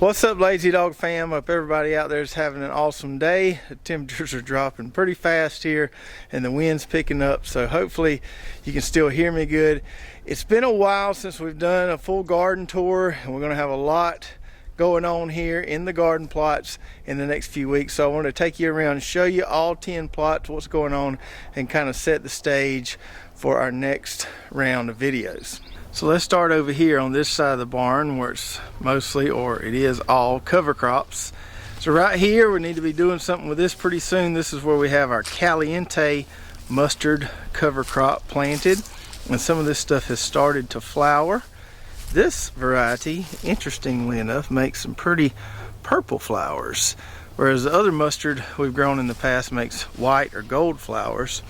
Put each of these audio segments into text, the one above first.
What's up, Lazy Dog fam? Hope everybody out there is having an awesome day. The temperatures are dropping pretty fast here and the wind's picking up, so hopefully you can still hear me good. It's been a while since we've done a full garden tour, and we're going to have a lot going on here in the garden plots in the next few weeks. So I want to take you around and show you all 10 plots, what's going on, and kind of set the stage for our next round of videos. So let's start over here on this side of the barn where it's mostly, or it is all, cover crops. So right here we need to be doing something with this pretty soon. This is where we have our Caliente Mustard cover crop planted, and some of this stuff has started to flower. This variety, interestingly enough, makes some pretty purple flowers, whereas the other mustard we've grown in the past makes white or gold flowers.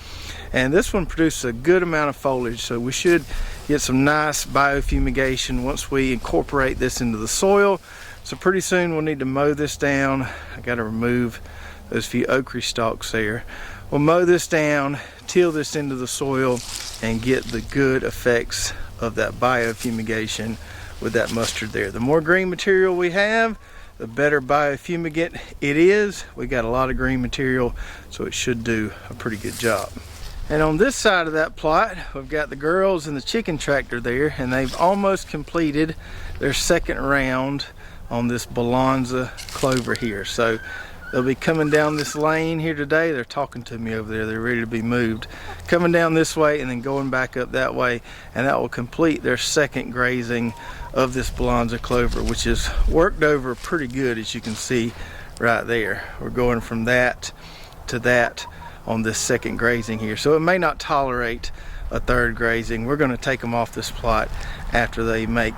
And this one produces a good amount of foliage, so we should get some nice biofumigation once we incorporate this into the soil. So pretty soon we'll need to mow this down. I got to remove those few ochre stalks there. We'll mow this down, till this into the soil, and get the good effects of that biofumigation with that mustard there. The more green material we have, the better biofumigant it is. We got a lot of green material, so it should do a pretty good job. And on this side of that plot, we've got the girls and the chicken tractor there, and they've almost completed their second round on this Bonanza clover here. So they'll be coming down this lane here today. They're talking to me over there. They're ready to be moved. Coming down this way and then going back up that way, and that will complete their second grazing of this Bonanza clover, which has worked over pretty good, as you can see right there. We're going from that to that on this second grazing here, so it may not tolerate a third grazing. We're going to take them off this plot after they make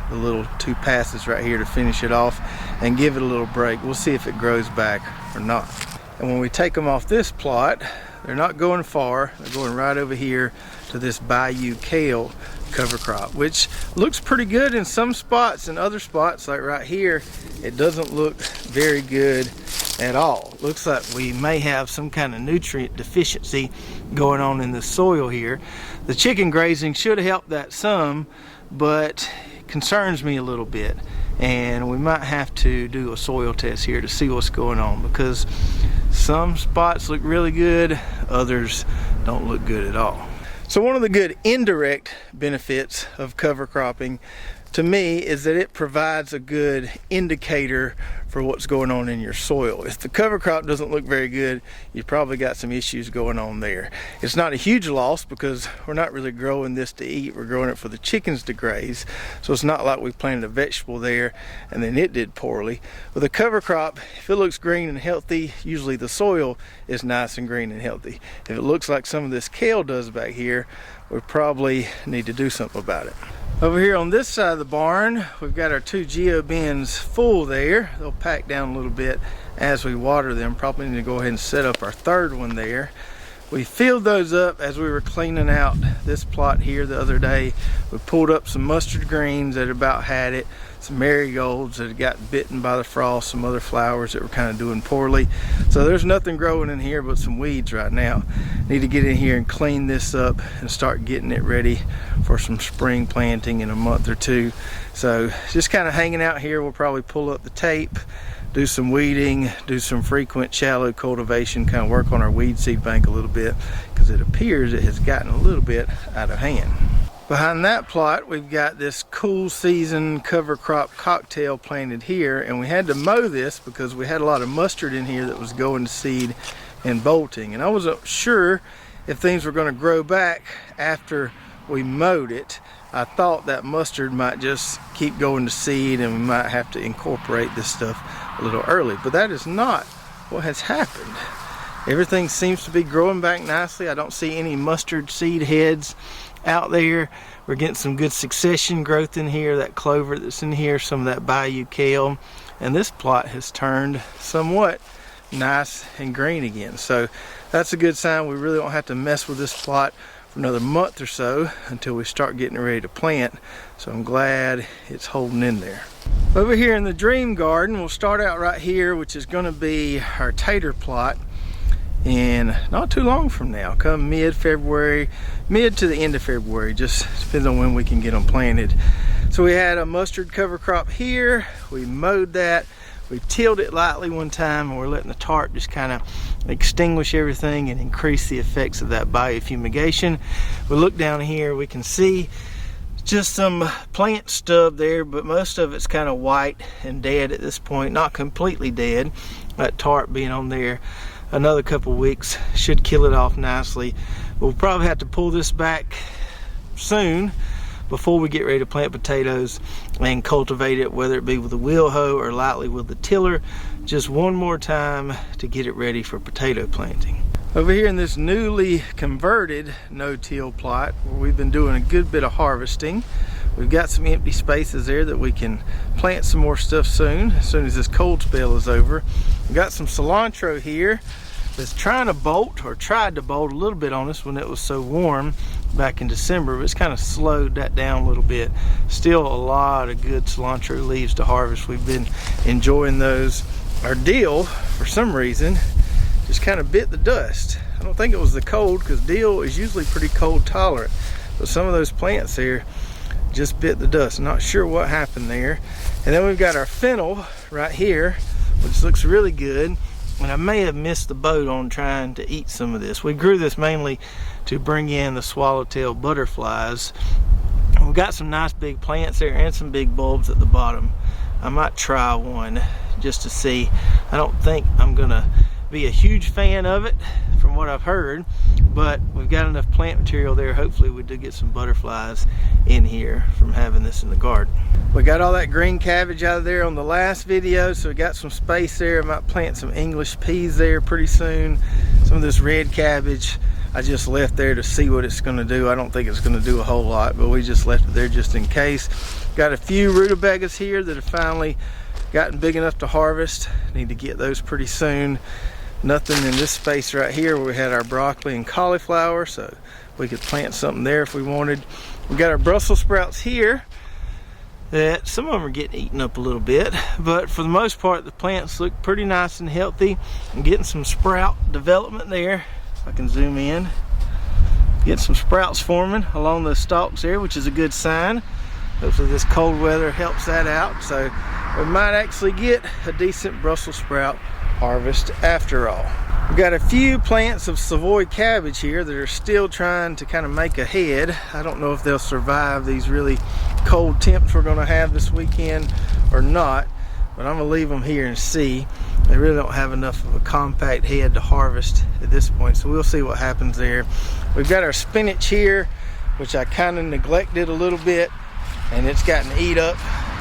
the little two passes right here to finish it off and give it a little break. We'll see if it grows back or not. And when we take them off this plot, they're not going far. They're going right over here to this Bayou kale cover crop, which looks pretty good in some spots. In other spots, like right here, it doesn't look very good at all. Looks like we may have some kind of nutrient deficiency going on in the soil here. The chicken grazing should help that some, but concerns me a little bit, and we might have to do a soil test here to see what's going on, because some spots look really good, others don't look good at all. So one of the good indirect benefits of cover cropping to me is that it provides a good indicator for what's going on in your soil. If the cover crop doesn't look very good, you probably got some issues going on there. It's not a huge loss because we're not really growing this to eat, we're growing it for the chickens to graze. So it's not like we planted a vegetable there and then it did poorly. With a cover crop, if it looks green and healthy, usually the soil is nice and green and healthy. If it looks like some of this kale does back here, we probably need to do something about it. Over here on this side of the barn, we've got our 2 geo bins full there. They'll pack down a little bit as we water them. Probably need to go ahead and set up our third one there. We filled those up as we were cleaning out this plot here the other day. We pulled up some mustard greens that about had it, some marigolds that had got bitten by the frost, some other flowers that were kind of doing poorly. So there's nothing growing in here but some weeds right now. Need to get in here and clean this up and start getting it ready for some spring planting in a month or two. So just kind of hanging out here. We'll probably pull up the tape, do some weeding, do some frequent shallow cultivation, kind of work on our weed seed bank a little bit, because it appears it has gotten a little bit out of hand. Behind that plot, we've got this cool season cover crop cocktail planted here, and we had to mow this because we had a lot of mustard in here that was going to seed and bolting, and I wasn't sure if things were going to grow back after we mowed it. I thought that mustard might just keep going to seed and we might have to incorporate this stuff a little early, but that is not what has happened. Everything seems to be growing back nicely. I don't see any mustard seed heads out there. We're getting some good succession growth in here, that clover that's in here, some of that Bayou kale, and this plot has turned somewhat nice and green again. So that's a good sign. We really don't have to mess with this plot for another month or so until we start getting ready to plant. So I'm glad it's holding in there. Over here in the dream garden, we'll start out right here, which is going to be our tater plot. And not too long from now, come mid-February, mid to the end of February, just depends on when we can get them planted. So we had a mustard cover crop here. We mowed that. We tilled it lightly one time, and we're letting the tarp just kind of extinguish everything and increase the effects of that biofumigation. We look down here, we can see just some plant stub there, but most of it's kind of white and dead at this point, not completely dead. That tarp being on there another couple weeks should kill it off nicely. We'll probably have to pull this back soon before we get ready to plant potatoes and cultivate it, whether it be with a wheel hoe or lightly with the tiller, just one more time to get it ready for potato planting. Over here in this newly converted no-till plot where we've been doing a good bit of harvesting, we've got some empty spaces there that we can plant some more stuff soon as this cold spell is over. We've got some cilantro here that's trying to bolt, or tried to bolt a little bit on us when it was so warm back in December, but it's kind of slowed that down a little bit. Still a lot of good cilantro leaves to harvest. We've been enjoying those. Our dill, for some reason, just kind of bit the dust. I don't think it was the cold, because dill is usually pretty cold tolerant, but some of those plants here just bit the dust. I'm not sure what happened there. And then we've got our fennel right here, which looks really good. And I may have missed the boat on trying to eat some of this. We grew this mainly to bring in the swallowtail butterflies. We've got some nice big plants there and some big bulbs at the bottom. I might try one just to see. I don't think I'm gonna be a huge fan of it from what I've heard, but we've got enough plant material there. Hopefully we do get some butterflies in here from having this in the garden. We got all that green cabbage out of there on the last video, so we got some space there. I might plant some English peas there pretty soon. Some of this red cabbage I just left there to see what it's going to do. I don't think it's going to do a whole lot, but we just left it there just in case. Got a few rutabagas here that have finally gotten big enough to harvest. Need to get those pretty soon. Nothing in this space right here where we had our broccoli and cauliflower, so we could plant something there if we wanted. We got our Brussels sprouts here that some of them are getting eaten up a little bit, but for the most part the plants look pretty nice and healthy. I'm getting some sprout development there. If I can zoom in, get some sprouts forming along the stalks there, which is a good sign. Hopefully this cold weather helps that out, so we might actually get a decent Brussels sprout harvest after all. We've got a few plants of Savoy cabbage here that are still trying to kind of make a head. I don't know if they'll survive these really cold temps we're going to have this weekend or not, but I'm going to leave them here and see. They really don't have enough of a compact head to harvest at this point, so we'll see what happens there. We've got our spinach here, which I kind of neglected a little bit, and it's gotten eat up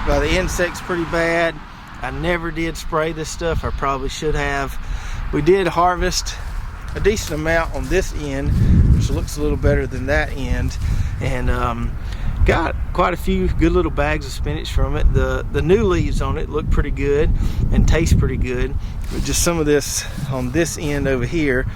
by the insects pretty bad. I never did spray this stuff. I probably should have. We did harvest a decent amount on this end, which looks a little better than that end, and got quite a few good little bags of spinach from it. The new leaves on it look pretty good and taste pretty good, but just some of this on this end over here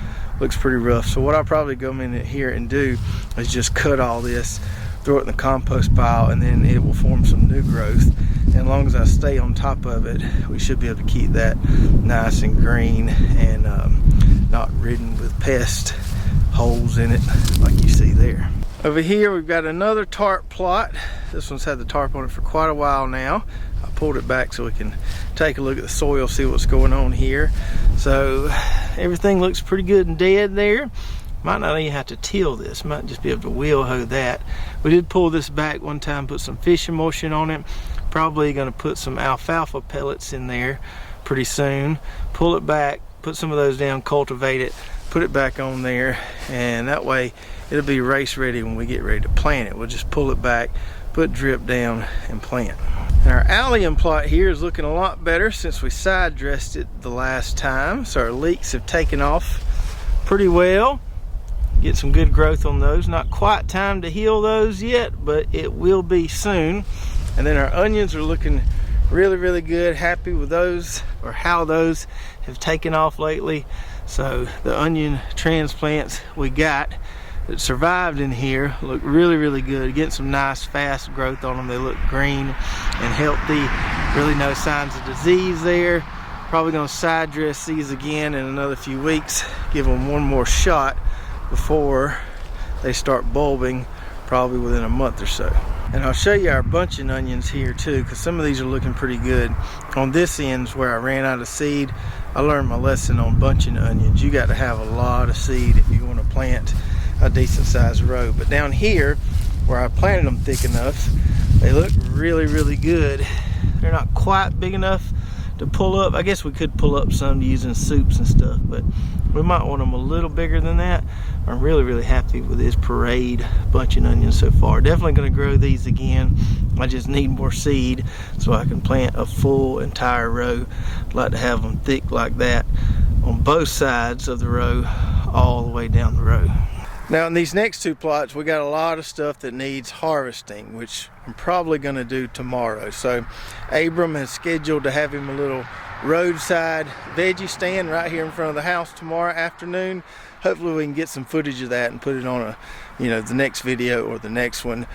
looks pretty rough. So what I'll probably go in here and do is just cut all this, throw it in the compost pile, and then it will form some new growth. And as long as I stay on top of it, we should be able to keep that nice and green and not ridden with pest holes in it like you see there. Over here we've got another tarp plot. This one's had the tarp on it for quite a while now. I pulled it back so we can take a look at the soil, see what's going on here. So everything looks pretty good and dead there. Might not even have to till this, might just be able to wheel hoe that. We did pull this back one time, put some fish emulsion on it. Probably going to put some alfalfa pellets in there pretty soon. Pull it back, put some of those down, cultivate it, put it back on there, and that way it'll be race ready when we get ready to plant it. We'll just pull it back, put drip down, and plant. And our allium plot here is looking a lot better since we side dressed it the last time, so our leeks have taken off pretty well. Get some good growth on those. Not quite time to heal those yet, but it will be soon. And then our onions are looking really, really good. Happy with those, or how those have taken off lately. So the onion transplants we got that survived in here look really, really good. Getting some nice fast growth on them. They look green and healthy. Really no signs of disease there. Probably gonna side dress these again in another few weeks. Give them one more shot before they start bulbing, probably within a month or so. And I'll show you our bunching onions here too, because some of these are looking pretty good. On this end's where I ran out of seed. I learned my lesson on bunching onions. You got to have a lot of seed if you want to plant a decent sized row. But down here where I planted them thick enough, they look really, really good. They're not quite big enough to pull up. I guess we could pull up some using soups and stuff, but we might want them a little bigger than that. I'm really, really happy with this parade bunching onions so far. Definitely going to grow these again. I just need more seed so I can plant a full entire row. I'd like to have them thick like that on both sides of the row, all the way down the row. Now in these next two plots, we got a lot of stuff that needs harvesting, which I'm probably going to do tomorrow. So Abram has scheduled to have him a little roadside veggie stand right here in front of the house tomorrow afternoon. Hopefully we can get some footage of that and put it on the next video or the next one.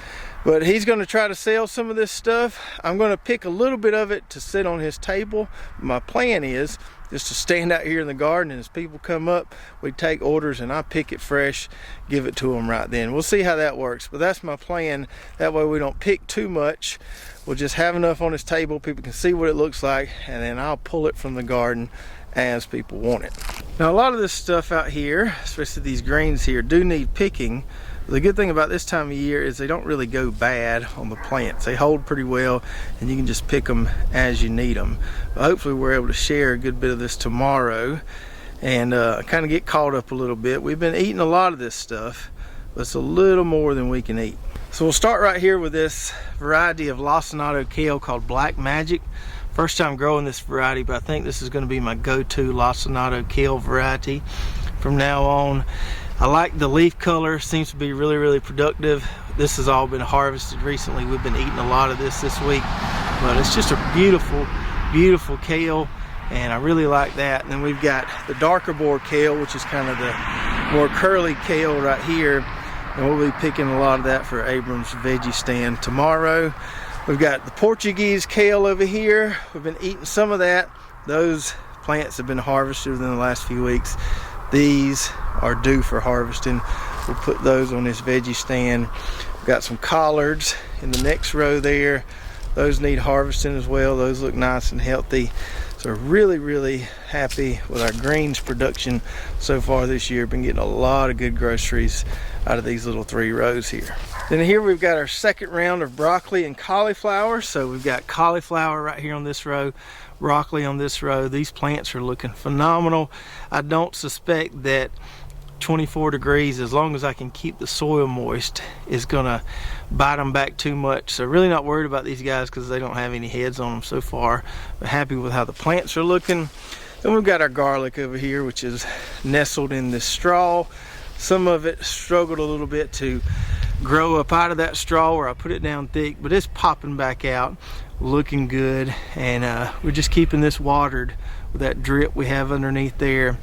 But he's going to try to sell some of this stuff. I'm going to pick a little bit of it to sit on his table. My plan is just to stand out here in the garden, and as people come up, we take orders and I pick it fresh, give it to them right then. We'll see how that works, but that's my plan. That way we don't pick too much. We'll just have enough on his table, people can see what it looks like, and then I'll pull it from the garden as people want it. Now a lot of this stuff out here, especially these greens here, do need picking. The good thing about this time of year is they don't really go bad on the plants. They hold pretty well, and you can just pick them as you need them. But hopefully we're able to share a good bit of this tomorrow and kind of get caught up a little bit. We've been eating a lot of this stuff, but it's a little more than we can eat. So we'll start right here with this variety of lacinato kale called Black Magic. First time growing this variety, but I think this is going to be my go-to lacinato kale variety from now on. I like the leaf color, seems to be really, really productive. This has all been harvested recently. We've been eating a lot of this week, but it's just a beautiful, beautiful kale, and I really like that. And then we've got the darker boar kale, which is kind of the more curly kale right here, and we'll be picking a lot of that for Abram's veggie stand tomorrow. We've got the Portuguese kale over here. We've been eating some of that. Those plants have been harvested within the last few weeks. These are due for harvesting. We'll put those on this veggie stand. We've got some collards in the next row there. Those need harvesting as well. Those look nice and healthy. So really, really happy with our greens production so far this year. Been getting a lot of good groceries out of these little 3 rows here. Then here we've got our second round of broccoli and cauliflower. So we've got cauliflower right here on this row, broccoli on this row. These plants are looking phenomenal. I don't suspect that 24 degrees, as long as I can keep the soil moist, is gonna bite them back too much. So really not worried about these guys because they don't have any heads on them so far, but happy with how the plants are looking. Then we've got our garlic over here, which is nestled in this straw. Some of it struggled a little bit to grow up out of that straw where I put it down thick, but it's popping back out, looking good. And we're just keeping this watered with that drip we have underneath there,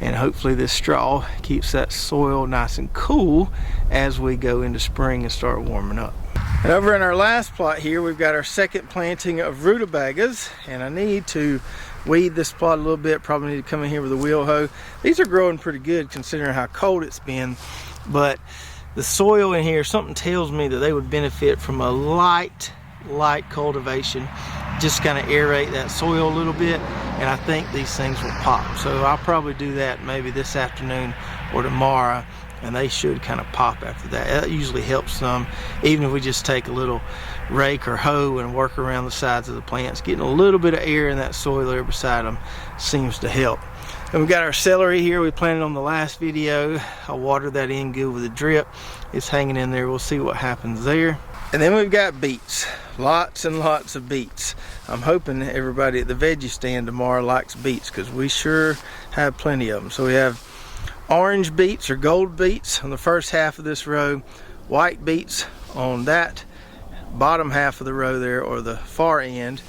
and hopefully this straw keeps that soil nice and cool as we go into spring and start warming up. And over in our last plot here, we've got our second planting of rutabagas, and I need to weed this plot a little bit. Probably need to come in here with a wheel hoe. These are growing pretty good considering how cold it's been, but the soil in here, something tells me that they would benefit from a light cultivation, just kind of aerate that soil a little bit, and I think these things will pop. So I'll probably do that maybe this afternoon or tomorrow, and they should kind of pop after that. That usually helps some, even if we just take a little rake or hoe and work around the sides of the plants. Getting a little bit of air in that soil there beside them seems to help. And we've got our celery here we planted on the last video. I watered that in good with a drip. It's hanging in there. We'll see what happens there. And then we've got beets. Lots and lots of beets. I'm hoping everybody at the veggie stand tomorrow likes beets, because we sure have plenty of them. So we have orange beets or gold beets on the first half of this row, white beets on that bottom half of the row there, or the far end,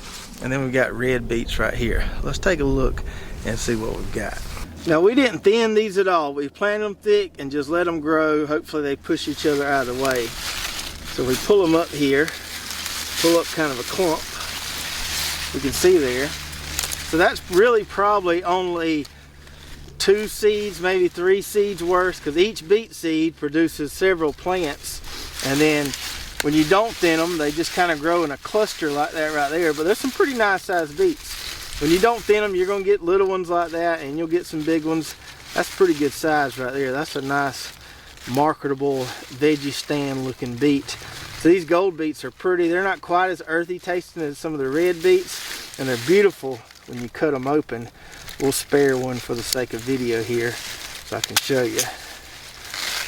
and then we've got red beets right here. Let's take a look and see what we've got. Now we didn't thin these at all. We planted them thick and just let them grow. Hopefully they push each other out of the way. So we pull them up here, pull up kind of a clump. We can see there. So that's really probably only 2 seeds, maybe 3 seeds worth, because each beet seed produces several plants, and then when you don't thin them, they just kind of grow in a cluster like that right there. But there's some pretty nice sized beets. When you don't thin them, you're going to get little ones like that, and you'll get some big ones. That's pretty good size right there. That's a nice marketable veggie stand looking beet. So these gold beets are pretty. They're not quite as earthy tasting as some of the red beets, and they're beautiful when you cut them open. We'll spare one for the sake of video here so I can show you.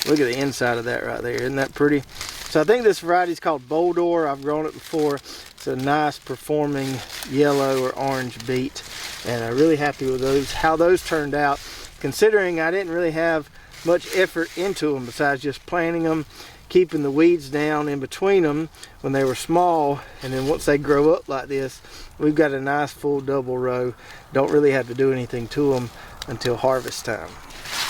Look at the inside of that right there. Isn't that pretty? So I think this variety is called Boldor. I've grown it before. It's a nice performing yellow or orange beet, and I'm really happy with those, how those turned out, considering I didn't really have much effort into them besides just planting them, keeping the weeds down in between them when they were small, and then once they grow up like this, we've got a nice full double row. Don't really have to do anything to them until harvest time.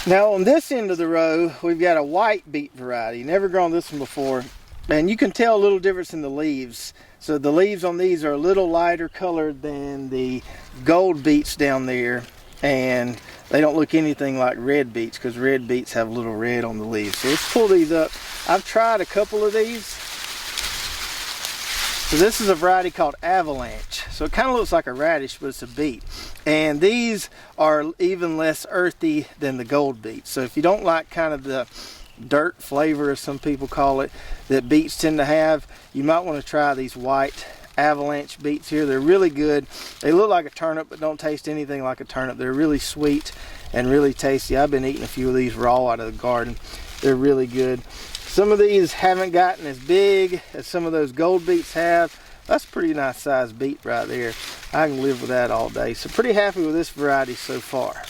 Now on this end of the row, we've got a white beet variety. Never grown this one before, and you can tell a little difference in the leaves. So the leaves on these are a little lighter colored than the gold beets down there, and they don't look anything like red beets because red beets have a little red on the leaves. So let's pull these up. I've tried a couple of these. So this is a variety called Avalanche. So it kind of looks like a radish, but it's a beet. And these are even less earthy than the gold beets. So if you don't like kind of the dirt flavor, as some people call it, that beets tend to have, you might want to try these white Avalanche beets here. They're really good. They look like a turnip but don't taste anything like a turnip. They're really sweet and really tasty. I've been eating a few of these raw out of the garden. They're really good. Some of these haven't gotten as big as some of those gold beets have. That's a pretty nice sized beet right there. I can live with that all day. So pretty happy with this variety so far.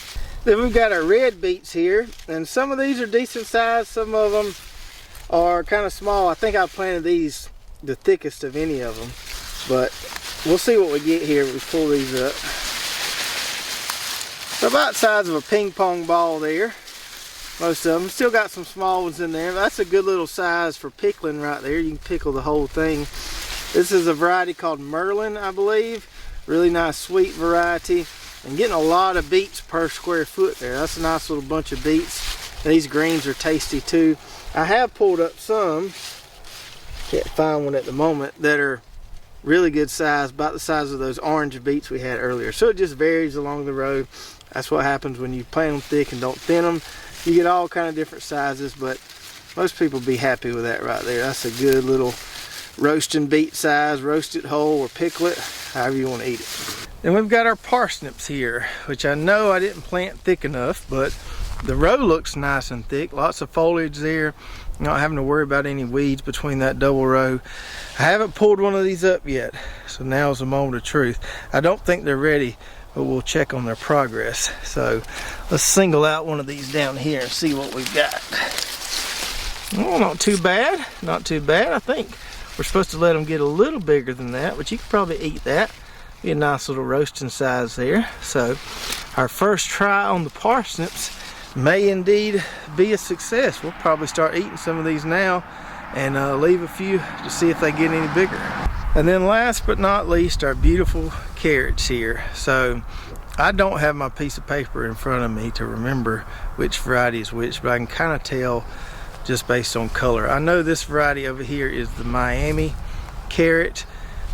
Then we've got our red beets here, and some of these are decent size, some of them are kind of small. I think I planted these the thickest of any of them, but we'll see what we get here. We pull these up. So about the size of a ping pong ball there, most of them. Still got some small ones in there. That's a good little size for pickling right there. You can pickle the whole thing. This is a variety called Merlin, I believe. Really nice sweet variety. And getting a lot of beets per square foot there. That's a nice little bunch of beets. These greens are tasty too. I have pulled up some, can't find one at the moment, that are really good size, about the size of those orange beets we had earlier. So it just varies along the road. That's what happens when you plant them thick and don't thin them. You get all kind of different sizes, but most people be happy with that right there. That's a good little roasting beet size, roast it whole or pickle it, however you want to eat it. Then we've got our parsnips here, which I know I didn't plant thick enough, but the row looks nice and thick. Lots of foliage there. Not having to worry about any weeds between that double row. I haven't pulled one of these up yet, so now's the moment of truth. I don't think they're ready, but we'll check on their progress. So let's single out one of these down here and see what we've got. Oh, not too bad, not too bad. I think we're supposed to let them get a little bigger than that, but you could probably eat that. Be a nice little roasting size there. So our first try on the parsnips may indeed be a success. We'll probably start eating some of these now and leave a few to see if they get any bigger. And then last but not least, our beautiful carrots here. So I don't have my piece of paper in front of me to remember which variety is which, but I can kind of tell just based on color. I know this variety over here is the Miami carrot.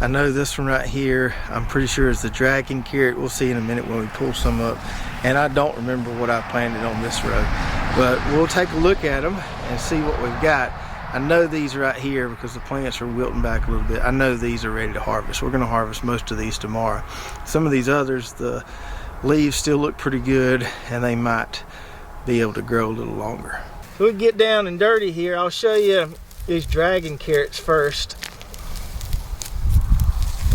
I know this one right here, I'm pretty sure is the dragon carrot. We'll see in a minute when we pull some up. And I don't remember what I planted on this row, but we'll take a look at them and see what we've got. I know these right here, because the plants are wilting back a little bit, I know these are ready to harvest. We're gonna harvest most of these tomorrow. Some of these others, the leaves still look pretty good and they might be able to grow a little longer. So we get down and dirty here. I'll show you these dragon carrots first.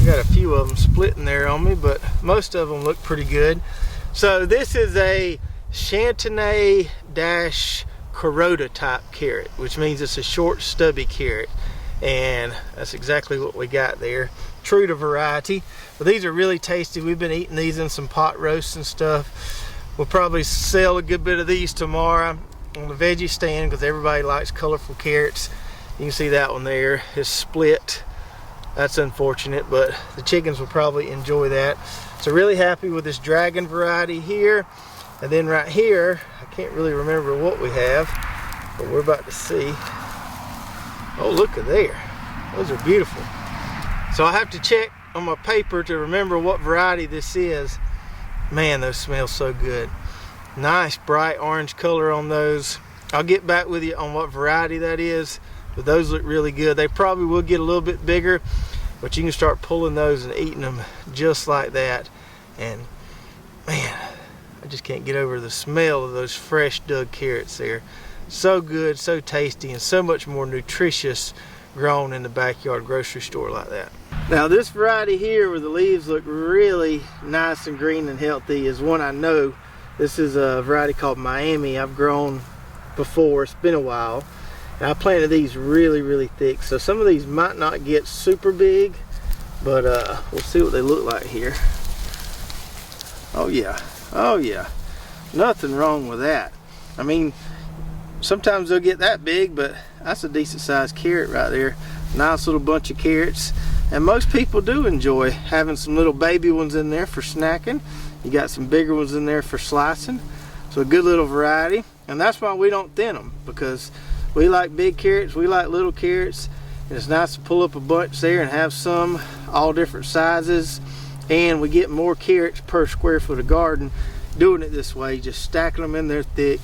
I got a few of them splitting there on me, but most of them look pretty good. So this is a Chantenay-Carota type carrot, which means it's a short stubby carrot, and that's exactly what we got there. True to variety, but these are really tasty. We've been eating these in some pot roasts and stuff. We'll probably sell a good bit of these tomorrow on the veggie stand because everybody likes colorful carrots. You can see that one there is split. That's unfortunate, but the chickens will probably enjoy that. So really happy with this dragon variety here. And then right here, I can't really remember what we have, but we're about to see. Oh, look at there. Those are beautiful. So I have to check on my paper to remember what variety this is. Man, those smell so good. Nice bright orange color on those. I'll get back with you on what variety that is, but those look really good. They probably will get a little bit bigger, but you can start pulling those and eating them just like that. And man, I just can't get over the smell of those fresh dug carrots there. So good, so tasty, and so much more nutritious grown in the backyard grocery store like that. Now this variety here where the leaves look really nice and green and healthy is one I know. This is a variety called Miami. I've grown before, it's been a while. And I planted these really thick. So some of these might not get super big, but we'll see what they look like here. Oh yeah, oh yeah. Nothing wrong with that. I mean, sometimes they'll get that big, but that's a decent sized carrot right there. Nice little bunch of carrots. And most people do enjoy having some little baby ones in there for snacking. You got some bigger ones in there for slicing. So a good little variety. And that's why we don't thin them, because we like big carrots, we like little carrots. And it's nice to pull up a bunch there and have some all different sizes. And we get more carrots per square foot of garden doing it this way, just stacking them in there thick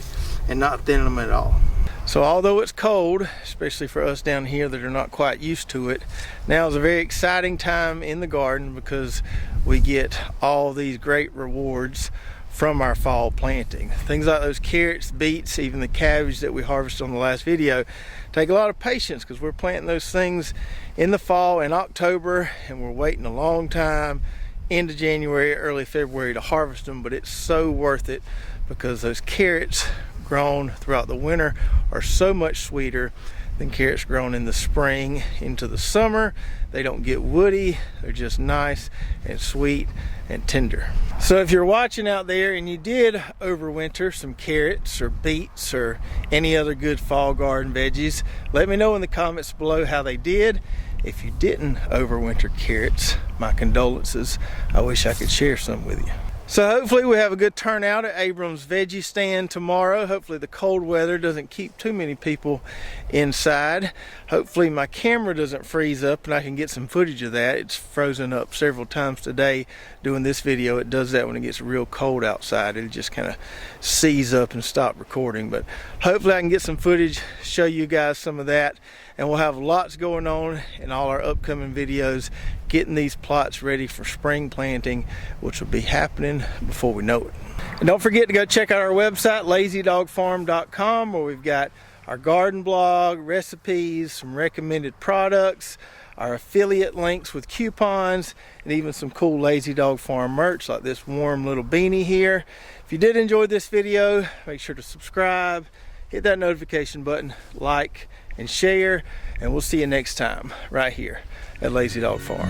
and not thinning them at all. So although it's cold, especially for us down here that are not quite used to it, now is a very exciting time in the garden because we get all these great rewards from our fall planting. Things like those carrots, beets, even the cabbage that we harvested on the last video take a lot of patience because we're planting those things in the fall in October and we're waiting a long time into January, early February to harvest them, but it's so worth it because those carrots grown throughout the winter are so much sweeter than carrots grown in the spring into the summer. They don't get woody, they're just nice and sweet and tender. So if you're watching out there and you did overwinter some carrots or beets or any other good fall garden veggies, let me know in the comments below how they did. If you didn't overwinter carrots, my condolences. I wish I could share some with you. So hopefully we have a good turnout at Abram's veggie stand tomorrow. Hopefully the cold weather doesn't keep too many people inside. Hopefully my camera doesn't freeze up and I can get some footage of that. It's frozen up several times today doing this video. It does that when it gets real cold outside. It'll just kind of seize up and stop recording. But hopefully I can get some footage, show you guys some of that. And we'll have lots going on in all our upcoming videos, getting these plots ready for spring planting, which will be happening before we know it. And don't forget to go check out our website, lazydogfarm.com, where we've got our garden blog, recipes, some recommended products, our affiliate links with coupons, and even some cool Lazy Dog Farm merch like this warm little beanie here. If you did enjoy this video, make sure to subscribe, hit that notification button, like, and share, and we'll see you next time right here at Lazy Dog Farm.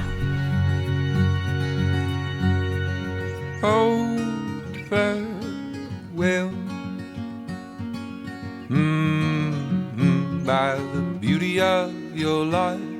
Oh, farewell, by the beauty of your life.